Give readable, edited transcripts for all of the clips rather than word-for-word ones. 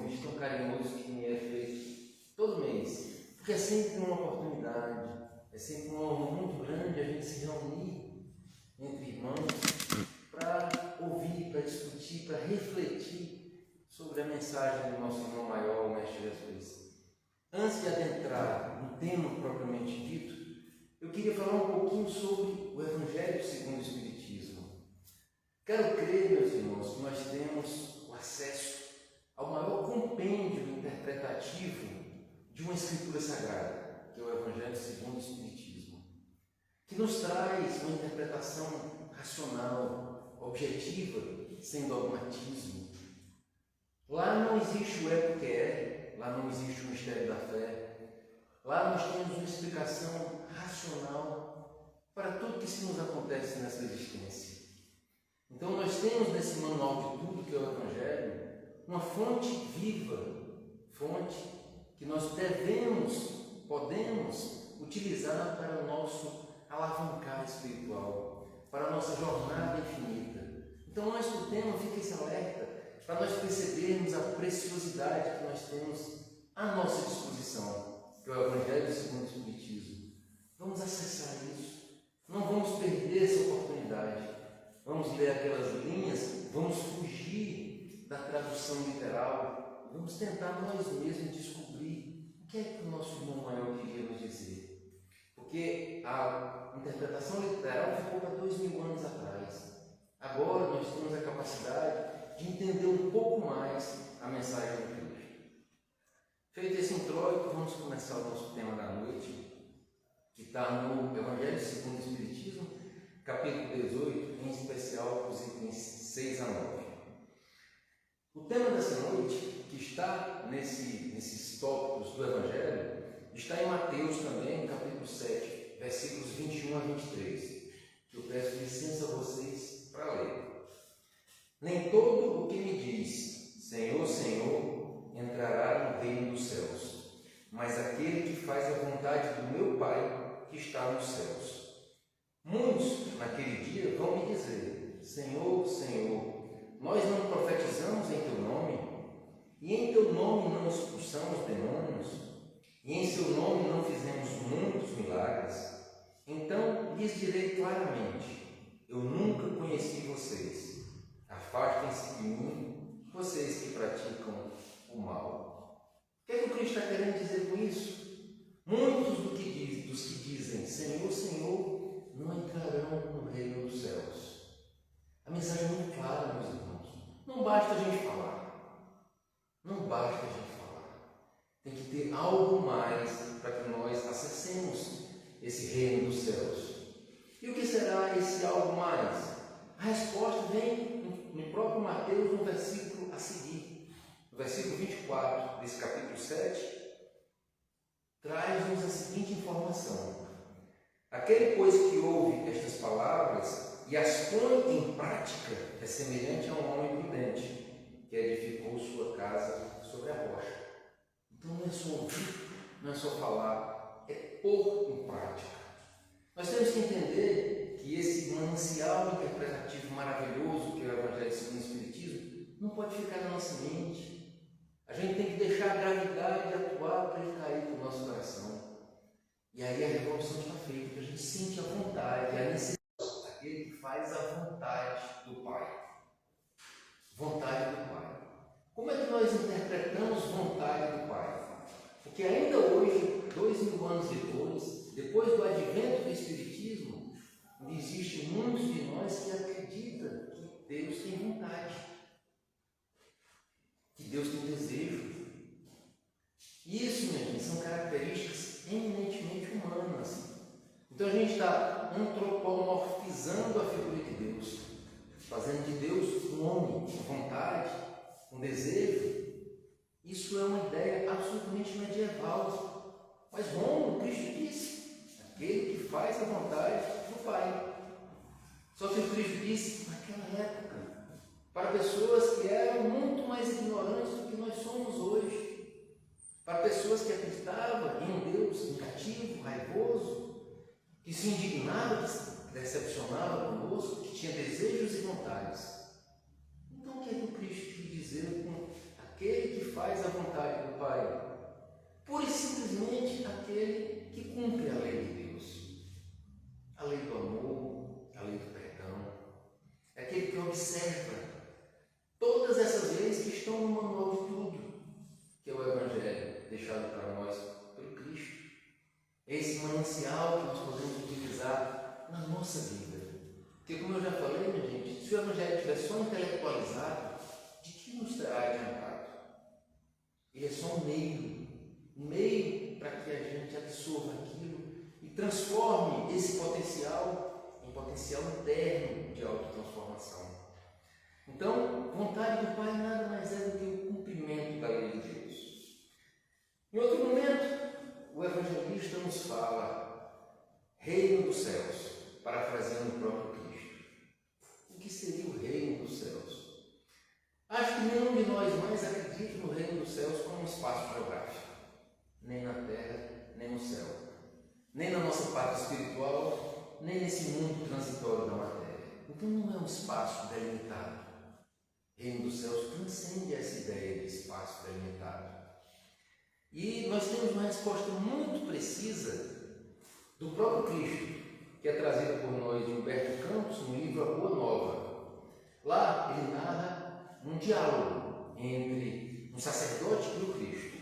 convite tão carinhoso que me é feito todo mês, porque é sempre uma oportunidade, é sempre uma honra muito grande a gente se reunir entre irmãos para ouvir, para discutir, para refletir sobre a mensagem do nosso irmão maior, o Mestre Jesus. Antes de adentrar no tema propriamente dito, eu queria falar um pouquinho sobre o Evangelho segundo o Espiritismo. Quero crer, meus irmãos, que nós temos o acesso ao maior compêndio interpretativo de uma escritura sagrada, que é o Evangelho segundo o Espiritismo, que nos traz uma interpretação racional, objetiva, sem dogmatismo. Lá não existe o é porque é, lá não existe o mistério da fé. Lá nós temos uma explicação racional para tudo que se nos acontece nessa existência. Então nós temos nesse manual de tudo que é o Evangelho uma fonte viva, fonte que nós podemos utilizar para o nosso alavancar espiritual, para a nossa jornada infinita. Então nós no tema fica esse alerta para nós percebermos a preciosidade que nós temos à nossa disposição, que é o Evangelho segundo o Espiritismo. Vamos acessar isso, não vamos perder essa oportunidade. Vamos ler aquelas linhas, vamos fugir da tradução literal, vamos tentar nós mesmos descobrir o que é que o nosso irmão maior queria nos dizer. Porque a interpretação literal ficou para 2000 anos atrás. Agora nós temos a capacidade de entender um pouco mais a mensagem do Cristo. Feito esse introito, vamos começar o nosso tema da noite, que está no Evangelho segundo o Espiritismo, capítulo 18, em especial os itens 6 a 9. O tema dessa noite, que está nesses tópicos do Evangelho, está em Mateus também, no capítulo 7, versículos 21 a 23, que eu peço licença a vocês para ler. Nem todo o que me diz, Senhor, Senhor, entrará no reino dos céus, mas aquele que faz a vontade do meu Pai que está nos céus. Muitos, naquele dia, vão me dizer, Senhor, Senhor, nós não profetizamos em Teu nome, e em Teu nome não expulsamos demônios, e em Seu nome não fizemos muitos milagres. Então lhes direi claramente, eu nunca conheci vocês. Afastem-se de mim, vocês que praticam o mal. O que é que o Cristo está querendo dizer com isso? Muitos dos que dizem, Senhor, Senhor, não entrarão no reino dos céus. A mensagem é muito clara, meus irmãos. Não basta a gente falar. Não basta a gente falar. Tem que ter algo mais para que nós acessemos esse reino dos céus. E o que será esse algo mais? A resposta vem no próprio Mateus, no versículo a seguir. No versículo 24 desse capítulo 7, traz-nos a seguinte informação. Aquele, pois, que ouve estas palavras e as põe em prática é semelhante a um homem prudente que edificou sua casa sobre a rocha. Então não é só ouvir, não é só falar, é pôr em prática. Nós temos que entender que esse manancial interpretativo maravilhoso que é o Evangelho segundo o Espiritismo não pode ficar na nossa mente. A gente tem que deixar a gravidade atuar para ele cair no nosso coração. E aí a revolução está feita, porque a gente sente a vontade, a necessidade daquele que faz a vontade do Pai. Vontade do Pai. Como é que nós interpretamos vontade do Pai? Porque ainda hoje, 2000 anos depois do advento do Espiritismo, existem muitos de nós que acreditam que Deus tem vontade, que Deus tem desejo. Isso, minha gente, são características eminentemente humanas. Então a gente está antropomorfizando a figura de Deus, fazendo de Deus um homem com vontade, com desejo. Isso é uma ideia absolutamente medieval. Mas Rômulo, Cristo disse, aquele que faz a vontade do Pai. Só que o Cristo disse, naquela época, para pessoas que eram muito mais ignorantes do que nós somos hoje. Para pessoas que acreditavam em um Deus vingativo, raivoso, que se indignava, que decepcionava conosco, que tinha desejos e vontades. Então o que é que o Cristo quis dizer com aquele que faz simplesmente aquele que cumpre a lei de Deus, a lei do amor, a lei do perdão, é aquele que observa todas essas leis que estão no manual de tudo, que é o Evangelho deixado para nós pelo Cristo. É esse manancial que nós podemos utilizar na nossa vida. Porque, como eu já falei, minha gente, se o Evangelho estiver só intelectualizado, de que nos terá adiantado? Ele é só um meio para que a gente absorva aquilo e transforme esse potencial em potencial interno de autotransformação. Então, vontade do Pai nada mais é do que o cumprimento da lei de Deus. Em outro momento, o evangelista nos fala reino dos céus, parafraseando o próprio Cristo. O que seria o reino dos céus? Acho que nenhum de nós mais acredita no reino dos céus como um espaço geográfico, nem na terra, nem no céu, nem na nossa parte espiritual, nem nesse mundo transitório da matéria. Então não é um espaço delimitado. O reino dos céus transcende essa ideia de espaço delimitado. E nós temos uma resposta muito precisa do próprio Cristo, que é trazida por nós de Humberto Campos no livro A Boa Nova. Lá ele narra um diálogo entre um sacerdote e o Cristo.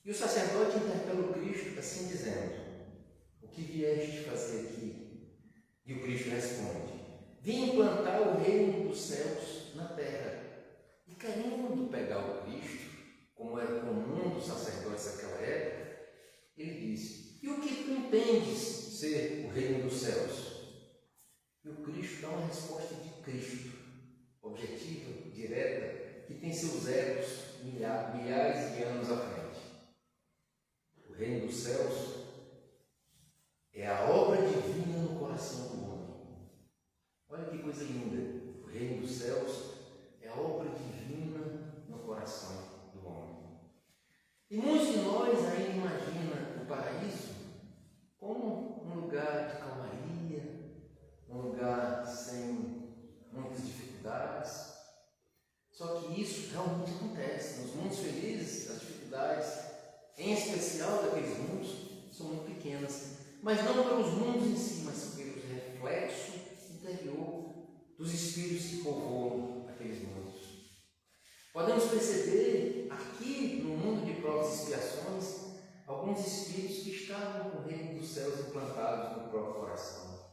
E o sacerdote interpela o Cristo assim dizendo: o que vieste fazer aqui? E o Cristo responde: vim implantar o reino dos céus na terra. E querendo pegar o Cristo, como era comum dos sacerdotes daquela época, ele disse: e o que tu entendes ser o reino dos céus? E o Cristo dá uma resposta de Cristo, objetiva, direta, que tem seus ecos milhares de anos à frente. O reino dos céus é a obra divina no coração do homem. Olha que coisa linda! O reino dos céus é a obra divina no coração do homem. E muitos de nós ainda imaginam o paraíso como um lugar de calmaria, um lugar sem muitas dificuldades. Só que isso realmente acontece. Nos mundos felizes, as dificuldades, em especial daqueles mundos, são muito pequenas. Mas não pelos mundos em si, mas pelo reflexo interior dos espíritos que povoam aqueles mundos. Podemos perceber aqui no mundo de provas e expiações alguns espíritos que estavam com o reino dos céus implantados no próprio coração.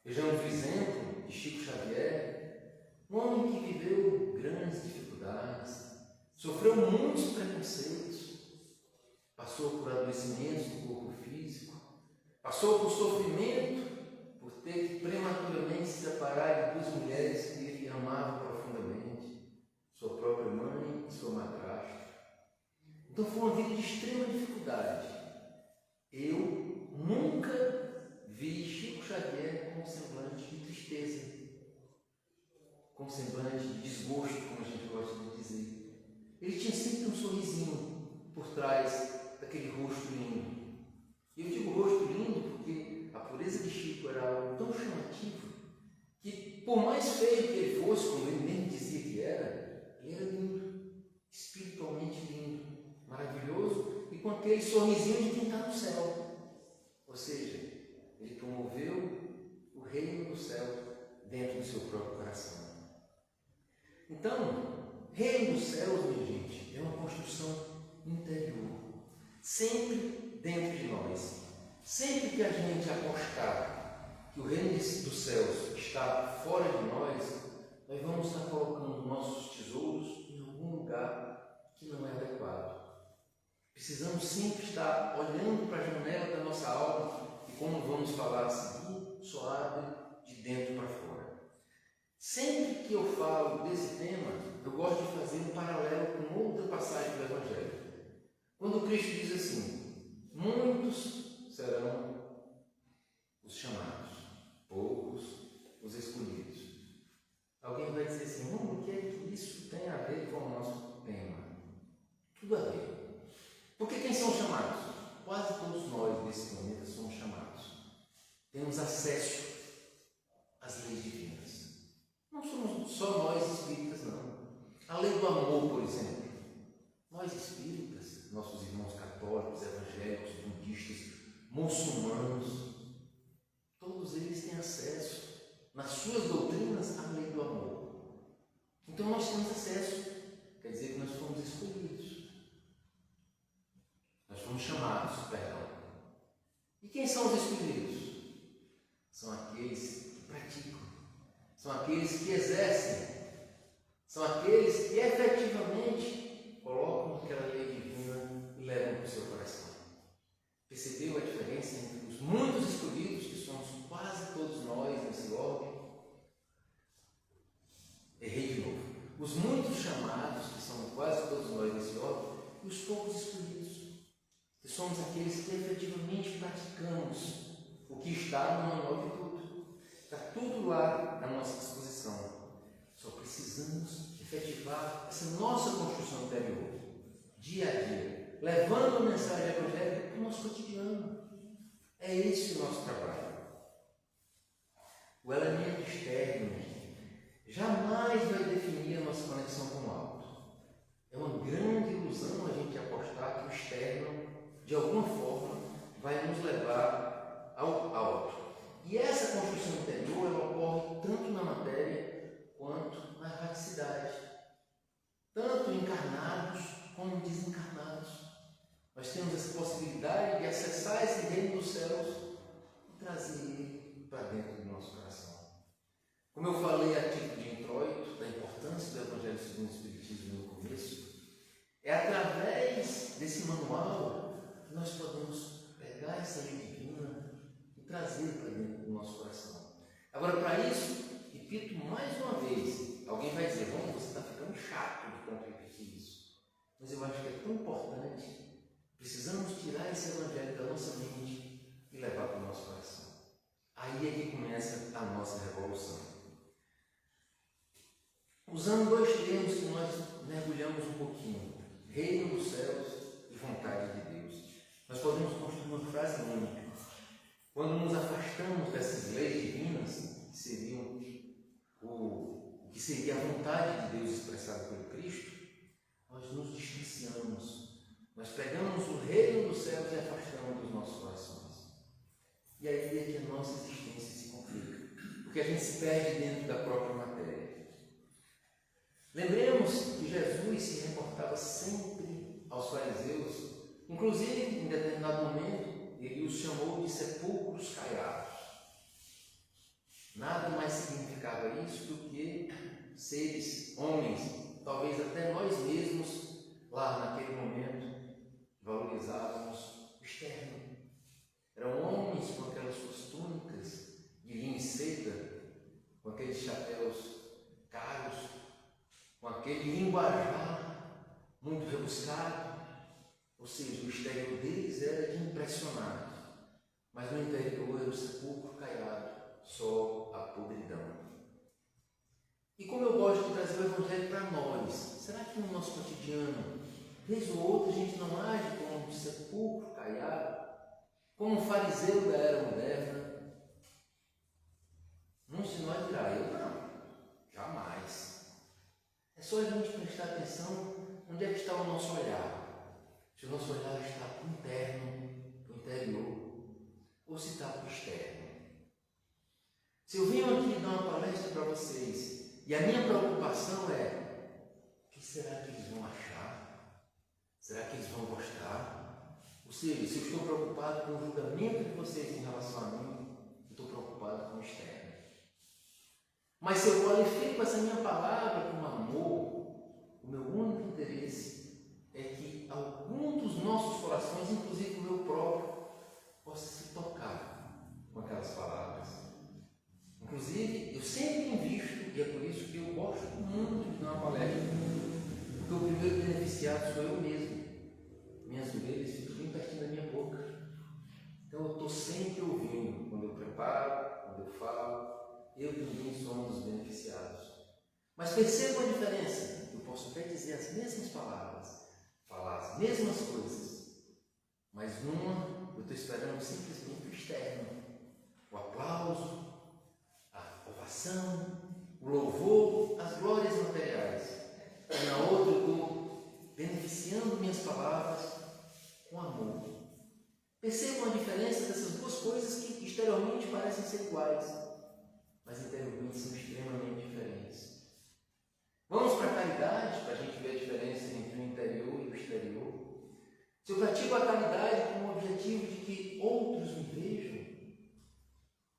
Vejamos o exemplo de Chico Xavier, um homem que viveu grandes dificuldades, sofreu muitos preconceitos, passou por adoecimentos do corpo físico, passou por sofrimento por ter que prematuramente se separar de duas mulheres que ele amava profundamente, sua própria mãe e sua madrasta. Então foi uma vida de extrema dificuldade. Eu nunca vi Chico Xavier com um semblante de tristeza, com um semblante de desgosto, como a gente gosta de dizer. Ele tinha sempre um sorrisinho por trás daquele rosto lindo. E eu digo rosto lindo porque a pureza de Chico era algo tão chamativo que, por mais feio que ele fosse, como ele mesmo dizia que era, ele era lindo, espiritualmente lindo, maravilhoso e com aquele sorrisinho de quem está no céu. Ou seja, ele promoveu o reino do céu dentro do seu próprio coração. Então, reino dos céus, minha gente, é uma construção interior, sempre dentro de nós. Sempre que a gente apostar que o reino dos céus está fora de nós vamos estar colocando nossos tesouros em algum lugar que não é adequado. Precisamos sempre estar olhando para a janela da nossa alma e, como vamos falar a seguir, só abre de dentro para fora. Sempre que eu falo desse tema, eu gosto de fazer um paralelo com outra passagem do Evangelho. Quando Cristo diz assim: muitos serão os chamados, poucos os escolhidos. Alguém vai dizer assim: o que é que isso tem a ver com o nosso tema? Tudo a ver. Porque quem são chamados? Quase todos nós desse planeta somos chamados. Temos acesso às leis divinas. Não somos só nós espíritas, não. A lei do amor, por exemplo. Nós espíritas, nossos irmãos católicos, muçulmanos, todos eles têm acesso nas suas doutrinas à lei do amor. Então nós temos acesso, quer dizer que nós fomos escolhidos, nós fomos chamados, perdão. E quem são os escolhidos? São aqueles que praticam, são aqueles que exercem, são aqueles que efetivamente colocam aquela lei divina e levam para o seu coração. Percebeu a diferença entre os muitos escolhidos, que somos quase todos nós nesse orbe? Errei de novo. Os muitos chamados, que são quase todos nós nesse orbe, e os poucos escolhidos, que somos aqueles que efetivamente praticamos o que está no manual de tudo. Está tudo lá à nossa disposição. Só precisamos efetivar essa nossa construção interior, dia a dia, levando a mensagem evangélica para o nosso cotidiano. É esse o nosso trabalho. O elemento externo jamais vai definir a nossa conexão com o alto. É uma grande ilusão a gente apostar que o externo, de alguma forma, vai nos levar ao alto. E essa construção interior, ela ocorre tanto na matéria quanto na erraticidade. Tanto encarnados como desencarnados. Nós temos essa possibilidade de acessar esse reino dos céus e trazer ele para dentro do nosso coração. Como eu falei a título de introito, da importância do Evangelho segundo o Espiritismo no começo, é através desse manual que nós podemos pegar essa lei divina e trazer para dentro do nosso coração. Agora, para isso, repito mais uma vez, alguém vai dizer, bom, você está ficando chato de tanto repetir isso. Mas eu acho que é tão importante, precisamos tirar esse Evangelho da nossa mente e levar para o nosso coração. Aí é que começa a nossa revolução. Usando dois termos que nós mergulhamos um pouquinho, reino dos céus e vontade de Deus, nós podemos construir uma frase única. Quando nos afastamos dessas leis divinas, que seriam o que seria a vontade de Deus expressada pelo Cristo, nós nos distanciamos, nós pegamos o reino dos céus e afastamos dos nossos corações. E aí é que a nossa existência se complica, porque a gente se perde dentro da própria matéria. Lembremos que Jesus se reportava sempre aos fariseus, inclusive em determinado momento ele os chamou de sepulcros caiados. Nada mais significava isso do que seres, homens, talvez até nós mesmos, lá naquele momento, valorizávamos o externo. Eram homens com aquelas suas túnicas de linho e seda, com aqueles chapéus caros, com aquele linguajar muito rebuscado, ou seja, o exterior deles era de impressionar, mas no interior era o sepulcro caiado, só a podridão. E como eu gosto de trazer o Evangelho para nós, será que no nosso cotidiano, vez ou outra, a gente não age como um sepulcro caiado, como um fariseu da era moderna? Muitos de nós dirá, eu não, jamais. É só a gente prestar atenção onde é que está o nosso olhar. Se o nosso olhar está para o interno, para o interior, ou se está para o externo. Se eu venho aqui dar uma palestra para vocês e a minha preocupação é: o que será que eles vão achar? Será que eles vão gostar? Ou seja, se eu estou preocupado com o julgamento de vocês em relação a mim, eu estou preocupado com o externo. Mas se eu qualifico essa minha palavra com amor, o meu único interesse é que algum dos nossos corações, inclusive o meu próprio, possa se tocar com aquelas palavras. Inclusive, eu sempre invisto, e é por isso que eu gosto muito de dar uma palestra, porque o primeiro beneficiado sou eu mesmo. Minhas orelhas ficam bem pertinho da minha boca. Então eu estou sempre ouvindo, quando eu preparo, quando eu falo. Eu também sou um dos beneficiados. Mas percebam a diferença. Eu posso até dizer as mesmas palavras, falar as mesmas coisas, mas numa eu estou esperando simplesmente o externo, o aplauso, a ovação, o louvor, as glórias materiais. E na outra eu estou beneficiando minhas palavras com amor. Percebam a diferença dessas duas coisas que exteriormente parecem ser iguais, mas interiormente são extremamente diferentes. Vamos para a caridade, para a gente ver a diferença entre o interior e o exterior. Se eu pratico a caridade com o objetivo de que outros me vejam,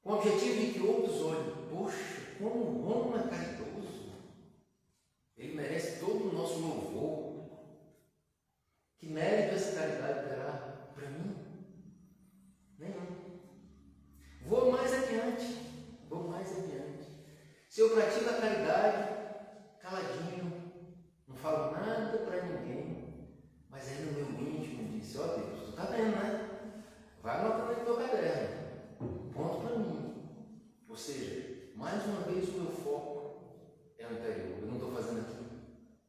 com o objetivo de que outros olhem, poxa, como o homem é caridoso, ele merece todo o nosso louvor. Que mérito essa caridade terá para mim? Nenhum. Vou mais adiante. Se eu pratico a caridade, caladinho, não falo nada para ninguém, mas aí no meu íntimo disse, ó Deus, tu está vendo, né? Vai anotando aí no meu caderno, ponto para mim. Ou seja, mais uma vez o meu foco é o interior. Eu não estou fazendo aquilo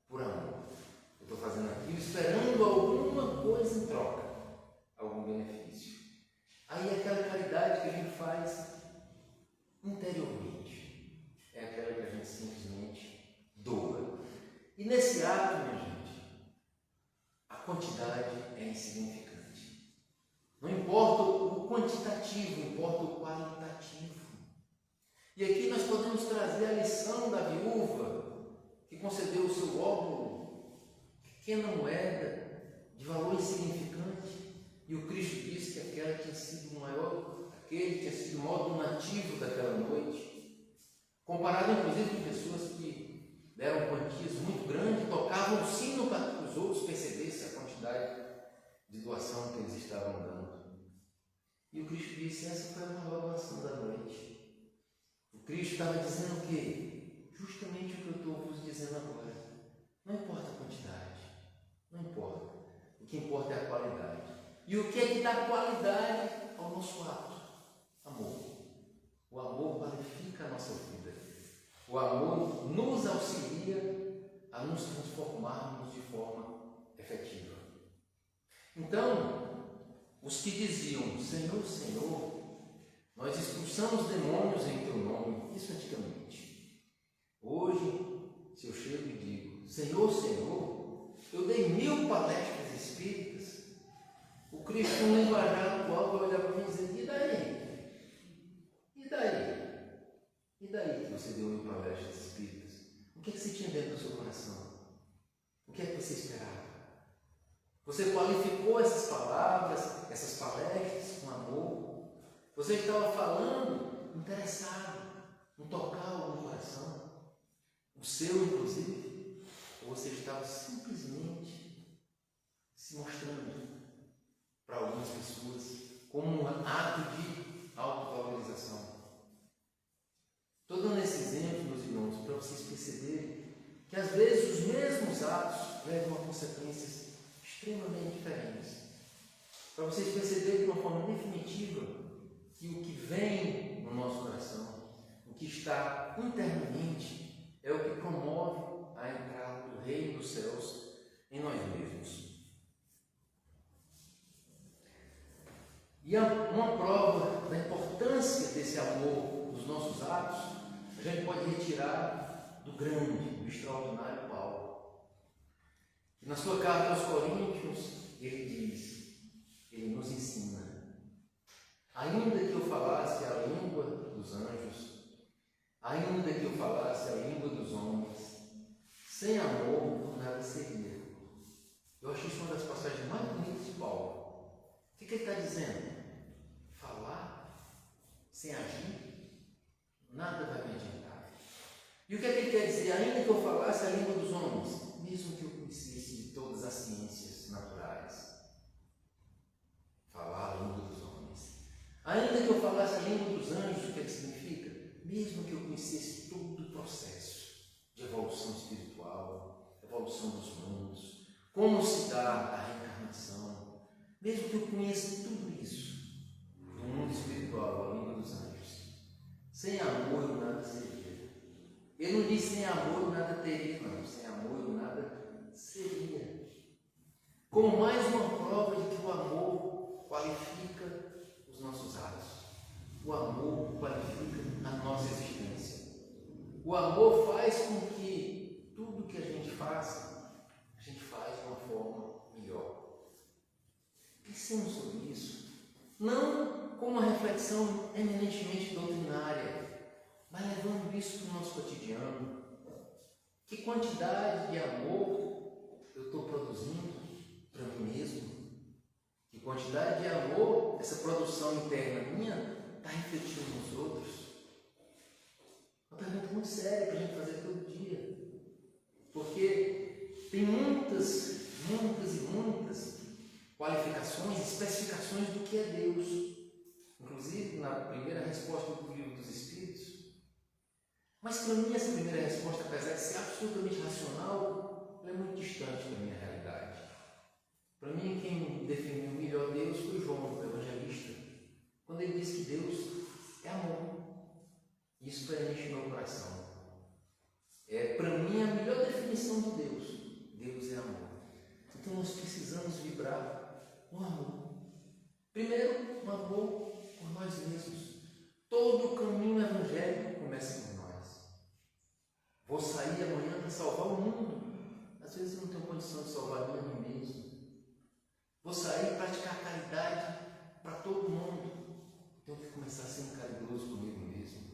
por amor. Eu estou fazendo aquilo esperando alguma coisa em troca, algum benefício. Aí aquela caridade que a gente faz interiormente é aquela que a gente simplesmente doa. E nesse ato, minha gente, a quantidade é insignificante. Não importa o quantitativo, importa o qualitativo. E aqui nós podemos trazer a lição da viúva que concedeu o seu óbolo, pequena moeda de valor insignificante, e o Cristo disse que aquele tinha sido o maior donativo daquela noite, comparado inclusive com pessoas que deram quantias muito grandes, tocavam o sino para que os outros percebessem a quantidade de doação que eles estavam dando. E o Cristo disse, essa foi a maior doação da noite. O Cristo estava dizendo o quê? Justamente o que eu estou vos dizendo agora. Não importa a quantidade, não importa. O que importa é a qualidade. E o que é que dá qualidade ao nosso ato? Amor. O amor qualifica a nossa vida. O amor nos auxilia a nos transformarmos de forma efetiva. Então, os que diziam, Senhor, Senhor, nós expulsamos demônios em teu nome, isso antigamente. Hoje, se eu chego e digo, Senhor, Senhor, eu dei 1000 palestras espíritas, o Cristo, no linguajar atual, vai olhar para mim e dizer, e daí? E daí que você deu 1000 palestras espíritas? O que é que você tinha dentro do seu coração? O que é que você esperava? Você qualificou essas palavras, essas palestras com amor? Você estava falando interessado em tocar algum coração? O seu, inclusive? Ou você estava simplesmente se mostrando para algumas pessoas como um ato de autovalorização? Estou dando esse exemplo, meus irmãos, para vocês perceberem que às vezes os mesmos atos levam a consequências extremamente diferentes. Para vocês perceberem de uma forma definitiva que o que vem no nosso coração, o que está internamente, é o que promove a entrada do reino dos céus em nós mesmos. E uma prova da importância desse amor nos nossos atos, a gente pode retirar do grande, do extraordinário Paulo. E na sua carta aos Coríntios, ele diz, ele nos ensina, ainda que eu falasse a língua dos anjos, ainda que eu falasse a língua dos homens, sem amor nada seria. Eu acho isso uma das passagens mais bonitas de Paulo. O que ele está dizendo? Falar sem agir, nada vai me adiantar. E o que ele quer dizer? Ainda que eu falasse a língua dos homens, mesmo que eu conhecesse de todas as ciências naturais, falar a língua dos homens. Ainda que eu falasse a língua dos anjos, o que significa? Mesmo que eu conhecesse todo o processo de evolução espiritual, evolução dos mundos, como se dá a reencarnação, mesmo que eu conheça tudo isso, do mundo espiritual, a língua dos anjos, sem amor eu nada seria. Ele não diz sem amor eu nada teria, não. Sem amor eu nada seria. Como mais uma prova de que o amor qualifica os nossos atos. O amor qualifica a nossa existência. O amor faz com que tudo que a gente faça, a gente faz de uma forma melhor. Pensemos sobre isso. não como uma reflexão eminentemente doutrinária, mas levando isso para o nosso cotidiano. Que quantidade de amor eu estou produzindo para mim mesmo? Que quantidade de amor essa produção interna minha está refletindo nos outros? Uma pergunta muito séria para a gente fazer todo dia. Porque tem muitas qualificações, especificações do que é Deus. Inclusive, na primeira resposta do Livro dos Espíritos. Mas para mim, essa primeira resposta, apesar de ser absolutamente racional, ela é muito distante da minha realidade. Para mim, quem definiu melhor Deus foi João, o evangelista, quando ele disse que Deus é amor. Isso preenche meu coração. Para mim, a melhor definição de Deus. Deus é amor. Então, nós precisamos vibrar no amor. Primeiro, no amor por nós mesmos. Todo o caminho evangélico começa por nós. Vou sair amanhã para salvar o mundo. Às vezes eu não tenho condição de salvar nem a mim mesmo. Vou sair e praticar caridade para todo mundo. Tenho que começar sendo caridoso comigo mesmo.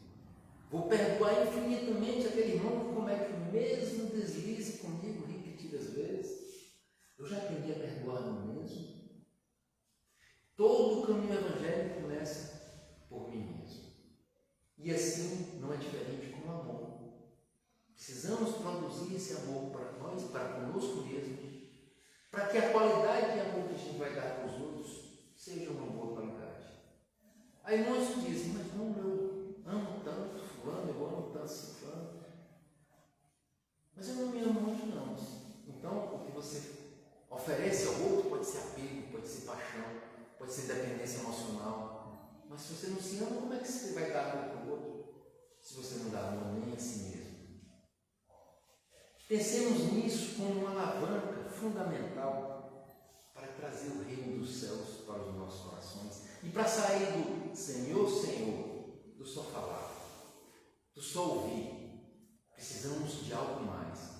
Vou perdoar infinitamente aquele irmão que comete o mesmo deslize comigo repetidas vezes. Eu já aprendi a perdoar a mim mesmo. Todo o caminho evangélico começa por mim mesmo. E assim não é diferente com o amor. Precisamos produzir esse amor para nós, para conosco mesmos, para que a qualidade de amor que a gente vai dar para os outros seja uma boa qualidade. Aí muitos dizem, mas não, eu amo tanto fulano, eu amo tanto ciclano, mas eu não me amo muito não. Então, o que você oferece ao outro pode ser apego, pode ser paixão, pode ser dependência emocional, mas se você não se ama, como é que você vai dar amor para o outro, se você não dá amor nem a si mesmo? Pensemos nisso como uma alavanca fundamental para trazer o reino dos céus para os nossos corações e para sair do Senhor, Senhor, do só falar, do só ouvir. Precisamos de algo mais.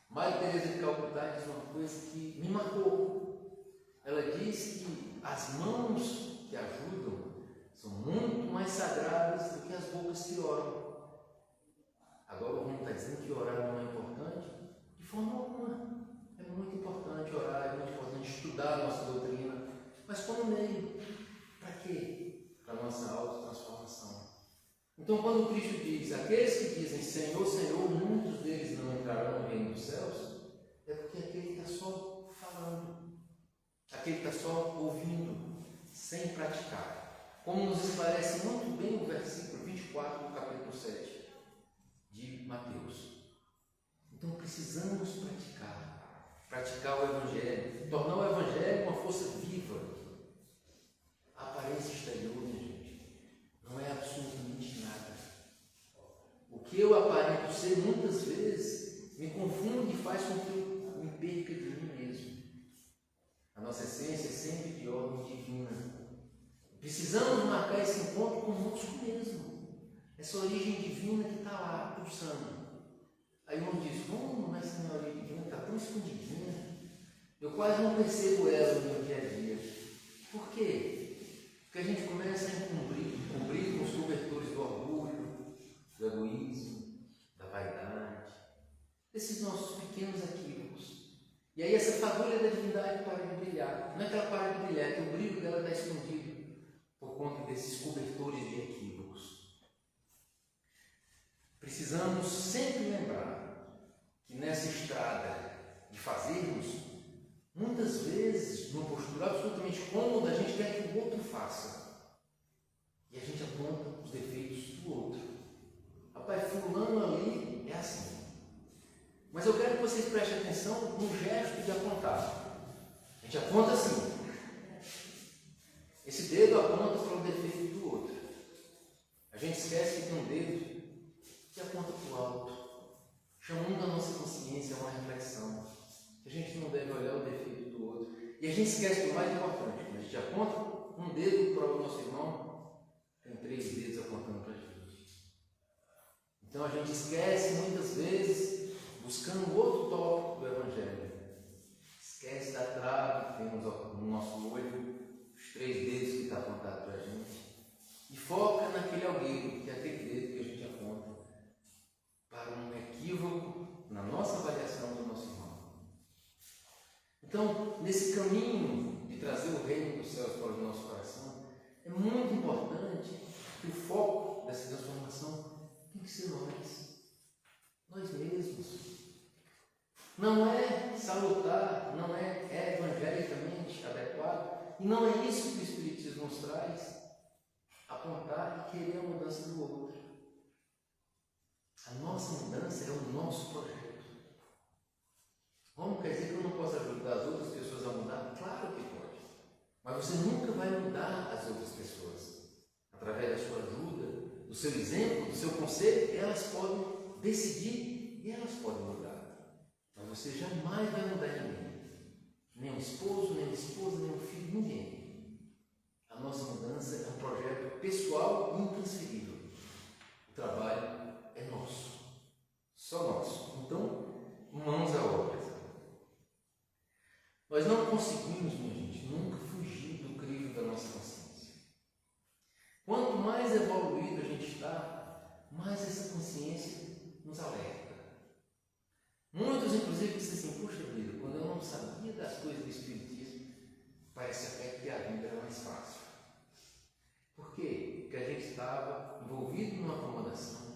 Maria Teresa de Calcutá diz uma coisa que me marcou. Ela diz que as mãos que ajudam são muito mais sagradas do que as bocas que oram. Agora o mundo está dizendo que orar não é importante. De forma alguma. É muito importante orar, é muito importante estudar a nossa doutrina. Mas como meio? Para quê? Para a nossa autotransformação. Então, quando Cristo diz, aqueles que dizem Senhor, Senhor, muitos deles não entrarão no reino dos céus, é porque aquele está só falando, aquele está só ouvindo, sem praticar. Como nos esclarece muito bem o versículo 24 do capítulo 7 de Mateus. Então, precisamos praticar o Evangelho, tornar o Evangelho uma força viva. A aparência exterior, minha gente, não é absolutamente nada. O que eu aparento ser, muitas vezes, me confunde e faz com que eu me perca de mim mesmo. A nossa essência é sempre de ordem divina. Precisamos marcar esse encontro conosco mesmo. Essa origem divina que está lá, pulsando. Aí um diz, mas essa minha origem divina está tão escondidinha, eu quase não percebo ela no meu dia a dia. Por quê? Porque a gente começa a encobrir com os cobertores do orgulho, do egoísmo, da vaidade, desses nossos pequenos equívocos. E aí essa fagulha da divindade para de brilhar. Não é que ela para de brilhar, é que o brilho dela está escondido por conta desses cobertores de equívocos. Precisamos sempre lembrar que nessa estrada de fazermos, muitas vezes, numa postura absolutamente cômoda, a gente quer que o outro faça. E a gente aponta os defeitos do outro. Rapaz, fulano ali é assim. Mas eu quero que vocês prestem atenção no gesto de apontar. A gente aponta assim. Esse dedo aponta para o defeito do outro. A gente esquece que tem um dedo que aponta para o alto, chamando a nossa consciência a uma reflexão. A gente não deve olhar o defeito do outro. E a gente esquece do mais importante. Quando a gente aponta um dedo para o nosso irmão, tem 3 dedos apontando para a gente. Então a gente esquece muitas vezes, buscando outro tópico do Evangelho. Esquece da trave que temos no nosso olho, os 3 dedos que está apontado que ser nós mesmos. Não é salutar, não é evangelicamente adequado, e não é isso que o Espiritismo nos traz, apontar e querer a mudança do outro. A nossa mudança é o nosso projeto. Como quer dizer que eu não posso ajudar as outras pessoas a mudar? Claro que pode. Mas você nunca vai mudar as outras pessoas. Através da sua ajuda, do seu exemplo, do seu conselho, elas podem decidir e elas podem mudar. Mas você jamais vai mudar ninguém. Nem o esposo, nem a esposa, nem o filho, ninguém. A nossa mudança é um projeto pessoal e intransferível. O trabalho é nosso. Só nosso. Então, mãos à obra. Nós não conseguimos, minha gente, nunca fugir do crivo da nossa consciência. Quanto mais evoluído a gente está, mais essa consciência nos alerta. Muitos, inclusive, dizem assim: puxa vida, quando eu não sabia das coisas do Espiritismo, parece até que a vida era mais fácil. Por quê? Porque a gente estava envolvido numa acomodação.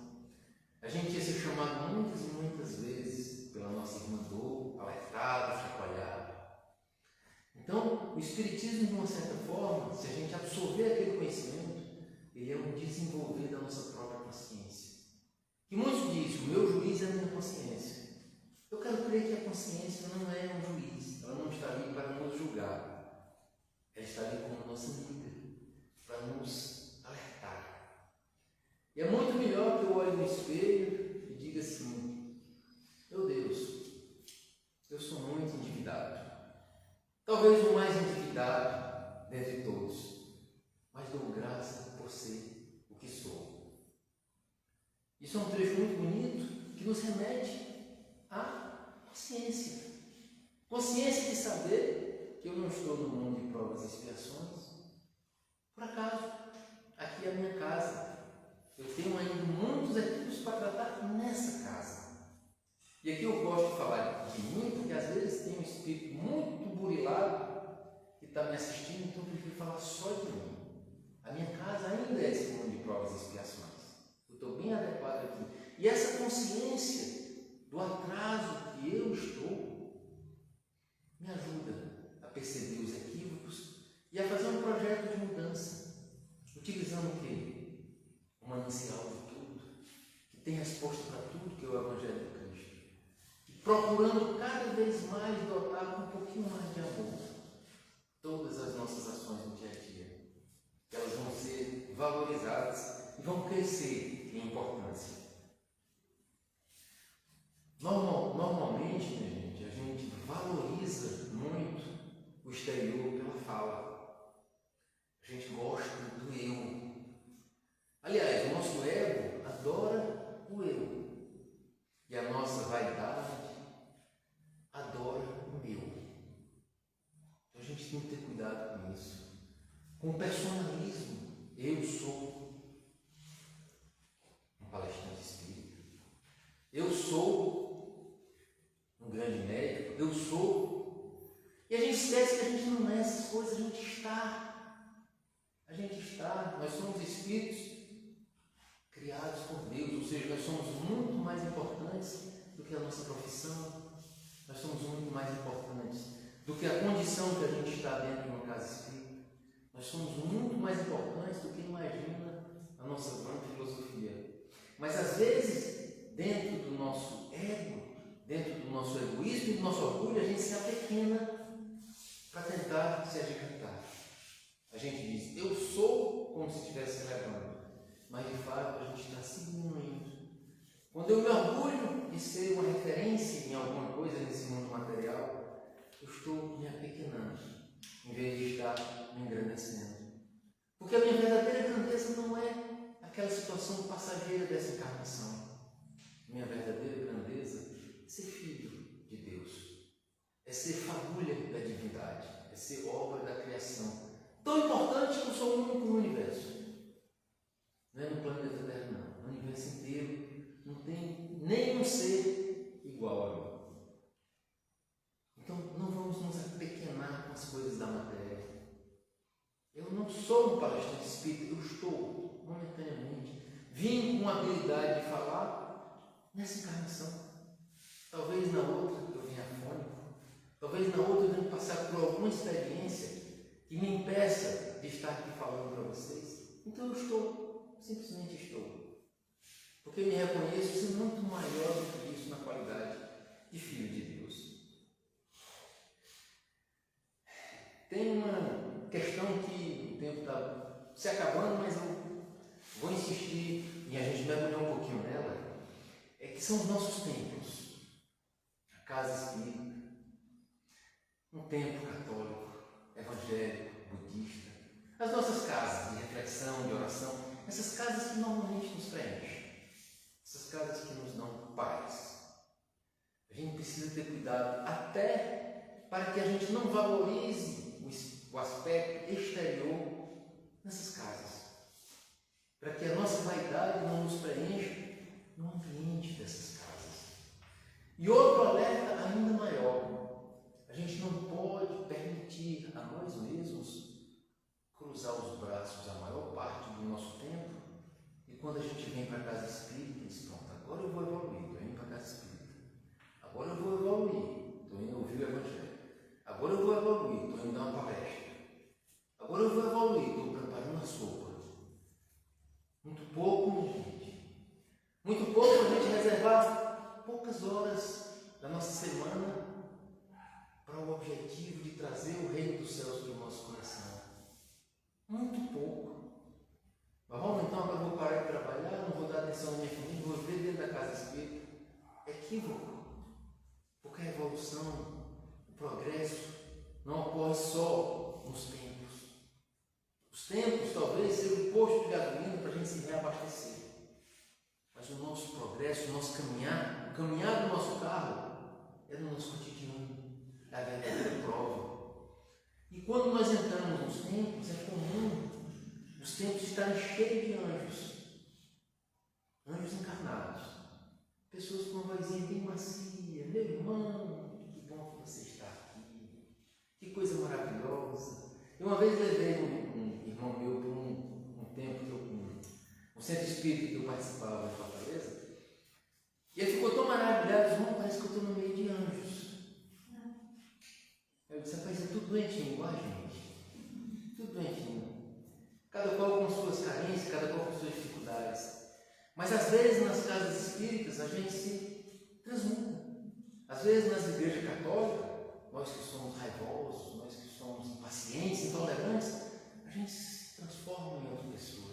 A gente ia ser chamado muitas e muitas vezes pela nossa irmã dor, alertado, chacoalhado. Então, o Espiritismo, de uma certa forma, se a gente absorver aquele conhecimento, ele é um desenvolver da nossa própria consciência. E muitos dizem: o meu juiz é a minha consciência. Eu quero crer que a consciência não é um juiz, ela não está ali para nos julgar, ela está ali como nossa amiga, para nos alertar. E é muito melhor que eu olhe no espelho e diga assim: meu Deus, eu sou muito endividado. Talvez o mais endividado dentre todos, mas dou graça por ser o que sou. Isso é um trecho muito bonito que nos remete à consciência. Consciência de saber que eu não estou no mundo de provas e expiações. Por acaso, aqui é a minha casa. Eu tenho ainda muitos arquivos para tratar nessa casa. E aqui eu gosto de falar de mim, porque às vezes tem um espírito muito burilado que está me assistindo, então eu prefiro falar só de mim. A minha casa ainda é esse mundo de provas e expiações. Eu estou bem adequado aqui. E essa consciência do atraso que eu estou me ajuda a perceber os equívocos e a fazer um projeto de mudança, utilizando o quê? O manancial de tudo, que tem resposta para tudo, que é o Evangelho de Cristo. Procurando cada vez mais dotar com um pouquinho mais de amor todas as nossas ações no dia a dia. Elas vão ser valorizadas e vão crescer em importância. Normalmente, minha gente, a gente valoriza muito o exterior pela fala. A gente gosta do eu. Aliás, o nosso ego adora o eu. E a nossa vaidade adora o meu. Então a gente tem que ter cuidado com isso. Com o personalismo. Eu sou um palestrante espírita. Eu sou um grande médico. Eu sou. E a gente esquece que a gente não é essas coisas, a gente está. A gente está. Nós somos espíritos criados por Deus, ou seja, nós somos muito mais importantes do que a nossa profissão, nós somos muito mais importantes do que a condição que a gente está dentro de uma casa espírita, nós somos muito mais importantes do que imagina a nossa vã filosofia. Mas às vezes, dentro do nosso ego, dentro do nosso egoísmo e do nosso orgulho, a gente se apequena para tentar se agigantar. A gente diz: eu sou, como se estivesse elevando. Mas de fato a gente está se diminuindo. Quando eu me orgulho de ser uma referência em alguma coisa nesse mundo material, eu estou me apequenando, em vez de estar me engrandecendo. Porque a minha verdadeira grandeza não é aquela situação passageira dessa encarnação. Minha verdadeira grandeza é ser filho de Deus, é ser fagulha da divindade, é ser obra da criação. Tão importante que eu sou o único no universo. Não é no planeta Terra, não. No universo inteiro não tem nenhum ser igual a mim. Então não vamos nos apequenar com as coisas da matéria. Eu não sou um palestrante espírita, eu estou momentaneamente. Vim com uma habilidade de falar nessa encarnação. Talvez na outra eu venha afônico, talvez na outra eu venha passar por alguma experiência que me impeça de estar aqui falando para vocês. Então eu estou, simplesmente estou. Porque eu me reconheço ser muito maior do que isso na qualidade de filho de Deus. Tem uma questão que o tempo está se acabando, mas eu vou insistir em a gente mergulhar um pouquinho nela, é que são os nossos templos. A casa espírita, um templo católico, evangélico, budista, as nossas casas de reflexão, de oração, essas casas que normalmente nos preenchem, essas casas que nos dão paz. A gente precisa ter cuidado até para que a gente não valorize o aspecto exterior nessas casas, para que a nossa vaidade não nos preencha no ambiente dessas casas. E outro alerta ainda maior: a gente não pode permitir a nós mesmos cruzar os braços a maior parte do nosso tempo, e quando a gente vem para a casa espírita, diz: pronto, agora eu vou evoluir, estou indo para a casa espírita, agora eu vou evoluir, estou indo ouvir o Evangelho, agora eu vou evoluir, estou indo dar uma palestra, agora eu vou evoluir, estou preparando a sopa. Muito pouco, minha gente. Muito pouco a gente reservar poucas horas da nossa semana para o objetivo de trazer o reino dos céus para o nosso coração. Muito pouco. Mas vamos então, agora eu vou parar de trabalhar, não vou dar atenção à minha família, vou viver dentro da casa espírita. Equívoco. Porque a evolução, o progresso, não ocorre só nos templos. Os templos talvez sejam um posto de gasolina para a gente se reabastecer. Mas o nosso progresso, o nosso caminhar, o caminhar do nosso carro é no nosso cotidiano, é a verdadeira prova. E quando nós entramos nos templos, é comum os templos estarem cheios de anjos, anjos encarnados, pessoas com uma vozinha bem macia: meu irmão, que bom que você está aqui, que coisa maravilhosa. E uma vez levei um irmão meu por um tempo, um centro espírita que eu participava em Fortaleza, e ele ficou tão maravilhado: irmão, parece que eu estou no meio de anjos. Eu disse: rapaz, é tudo doentinho igual a gente, tudo doentinho, cada qual com suas carências, cada qual com suas dificuldades. Mas às vezes nas casas espíritas a gente se transmuta. Às vezes nas igrejas católicas, nós que somos raivosos, nós que somos impacientes, intolerantes, a gente se transforma em outra pessoa.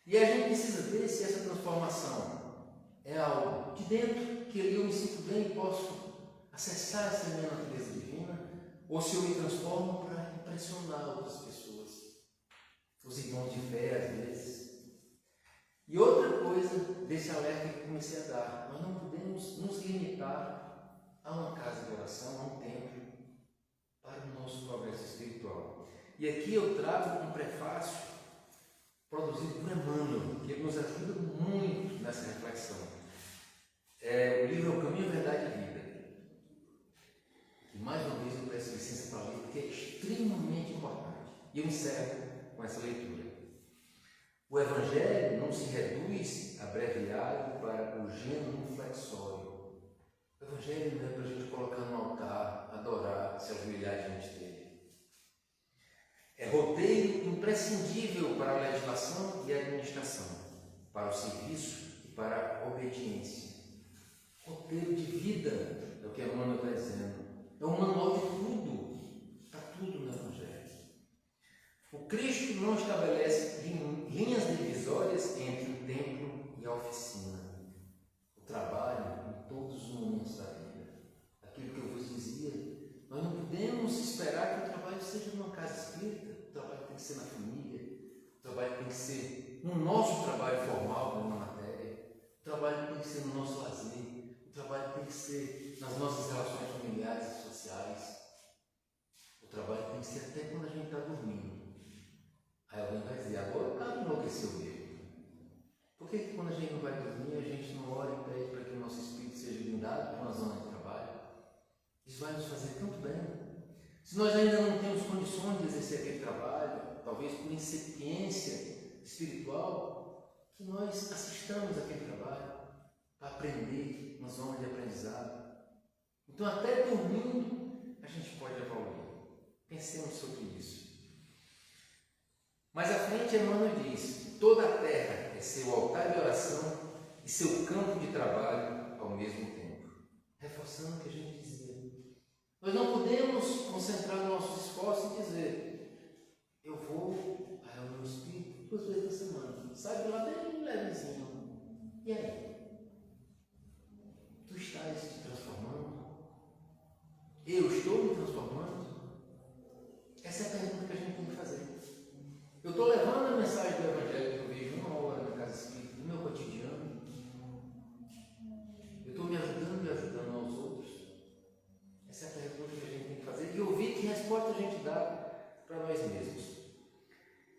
E a gente precisa ver se essa transformação é algo de dentro, que eu me sinto bem e posso acessar essa minha natureza divina, ou se eu me transformo para impressionar outras pessoas, os irmãos de fé às vezes. E outra coisa desse alerta que eu comecei a dar: nós não podemos nos limitar a uma casa de oração, a um templo, para o nosso progresso espiritual. E aqui eu trago um prefácio produzido por Emmanuel, que nos ajuda muito nessa reflexão. O livro é O Caminho, Verdade e Vida. E mais uma vez eu peço licença para ler, porque é extremamente importante. E eu encerro com essa leitura. O Evangelho não se reduz abreviado para o gênero flexório. O Evangelho não é para a gente colocar no altar, adorar, se ajoelhar diante dele. É roteiro imprescindível para a legislação e a administração, para o serviço e para a obediência. Roteiro de vida é o que Emmanuel está dizendo. É um manual de tudo, para tudo no Evangelho. O Cristo não estabelece linhas divisórias entre o templo e a oficina, o trabalho em todos os momentos da vida. Aquilo que eu vos dizia, nós não podemos esperar que o trabalho seja numa casa espírita. O trabalho tem que ser na família, o trabalho tem que ser no nosso trabalho formal, numa matéria, o trabalho tem que ser no nosso lazer, o trabalho tem que ser nas nossas relações familiares e sociais, o trabalho tem que ser até quando a gente está dormindo. Aí alguém vai dizer: agora o cara enlouqueceu mesmo. Por que quando a gente não vai dormir, a gente não ora e pede para que o nosso espírito seja blindado para uma zona de trabalho? Isso vai nos fazer tanto bem. Se nós ainda não temos condições de exercer aquele trabalho, talvez por incipiência espiritual, que nós assistamos aquele trabalho para aprender uma zona de aprendizado. Então, até dormindo, a gente pode evoluir. Pensemos sobre isso. Mais à frente, Emmanuel diz: toda a terra é seu altar de oração e seu campo de trabalho ao mesmo tempo. Reforçando o que a gente dizia. Nós não podemos concentrar nossos esforços e dizer: eu vou ao meu espírito 2 vezes por semana. Sai de lá bem levezinho. E aí? Tu estás te transformando? Eu estou me transformando? Essa é a pergunta que a gente tem que fazer. Eu estou levando a mensagem do Evangelho que eu vejo 1 hora na casa espírita, no meu cotidiano. Eu estou me ajudando e ajudando aos outros. Essa é a pergunta que a gente tem que fazer e ouvir que resposta a gente dá para nós mesmos.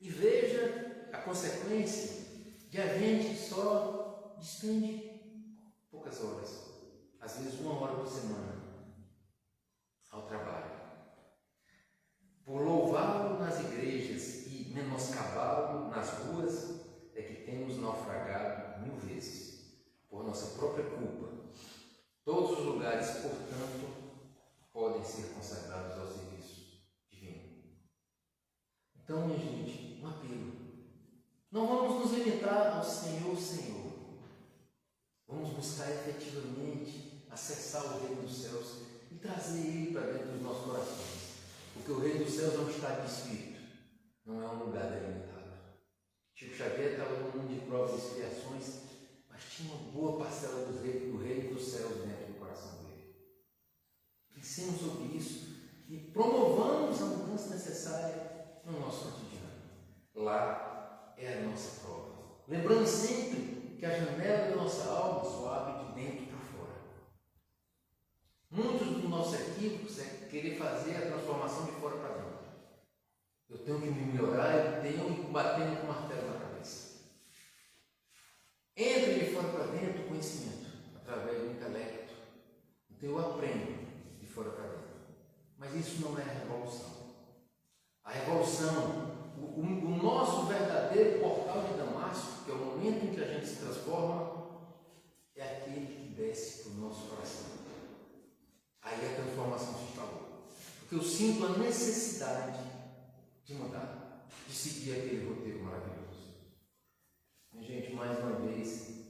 E veja a consequência de a gente só despende poucas horas, às vezes 1 hora por semana, ao trabalho. Por louvá-lo nas igrejas e menoscabá-lo nas ruas, é que temos naufragado 1000 vezes, por nossa própria culpa. Todos os lugares, portanto, podem ser consagrados ao serviço divino. Então, minha gente, um apelo. Não vamos nos limitar ao Senhor, Senhor. Vamos buscar efetivamente acessar o reino dos céus e trazer Ele para dentro dos nossos corações. Porque o reino dos céus é um estado de espírito, não é um lugar delimitado. Chico Xavier estava num mundo de provas e expiações, mas tinha uma boa parcela do reino dos céus dentro do coração dele. Pensemos sobre isso e promovamos a mudança necessária no nosso cotidiano. Lá é a nossa prova. Lembrando sempre que a janela da nossa alma só abre de dentro para fora. Muitos dos nossos equívocos é querer fazer a transformação de fora para dentro. Eu tenho que me melhorar, eu tenho que bater com o martelo na cabeça. Entre de fora para dentro o conhecimento, através do intelecto. Então eu aprendo de fora para dentro. Mas isso não é a revolução. A revolução, o nosso verdadeiro portal de Damasco, que é o momento em que a gente se transforma, é aquele que desce para o nosso coração. Aí a transformação se instalou. Porque eu sinto a necessidade de mudar, de seguir aquele roteiro maravilhoso. Minha gente, mais uma vez,